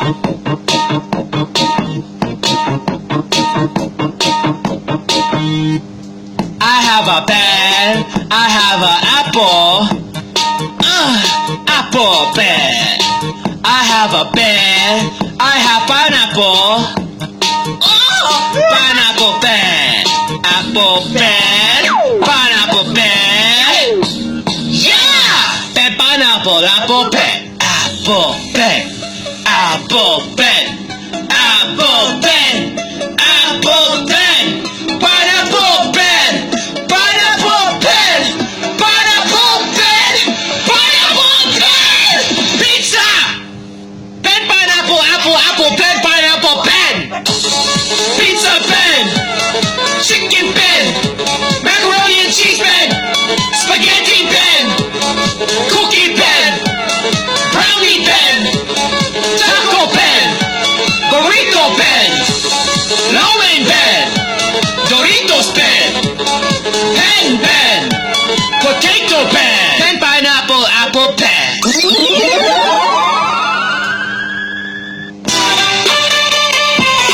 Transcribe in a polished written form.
I have a pen, I have an apple. Apple pen. I have a pen, I have pineapple. Pineapple pen. Apple pen, pineapple pen. Yeah! Pen, pineapple, apple pen. Apple pen. Apple pen. Apple pen. Apple pen. Pineapple pen. Pineapple pen. Pineapple pen. Pineapple pen. Pizza. Pen, pineapple, apple, apple pen, pineapple pen. Pizza pen. Chicken.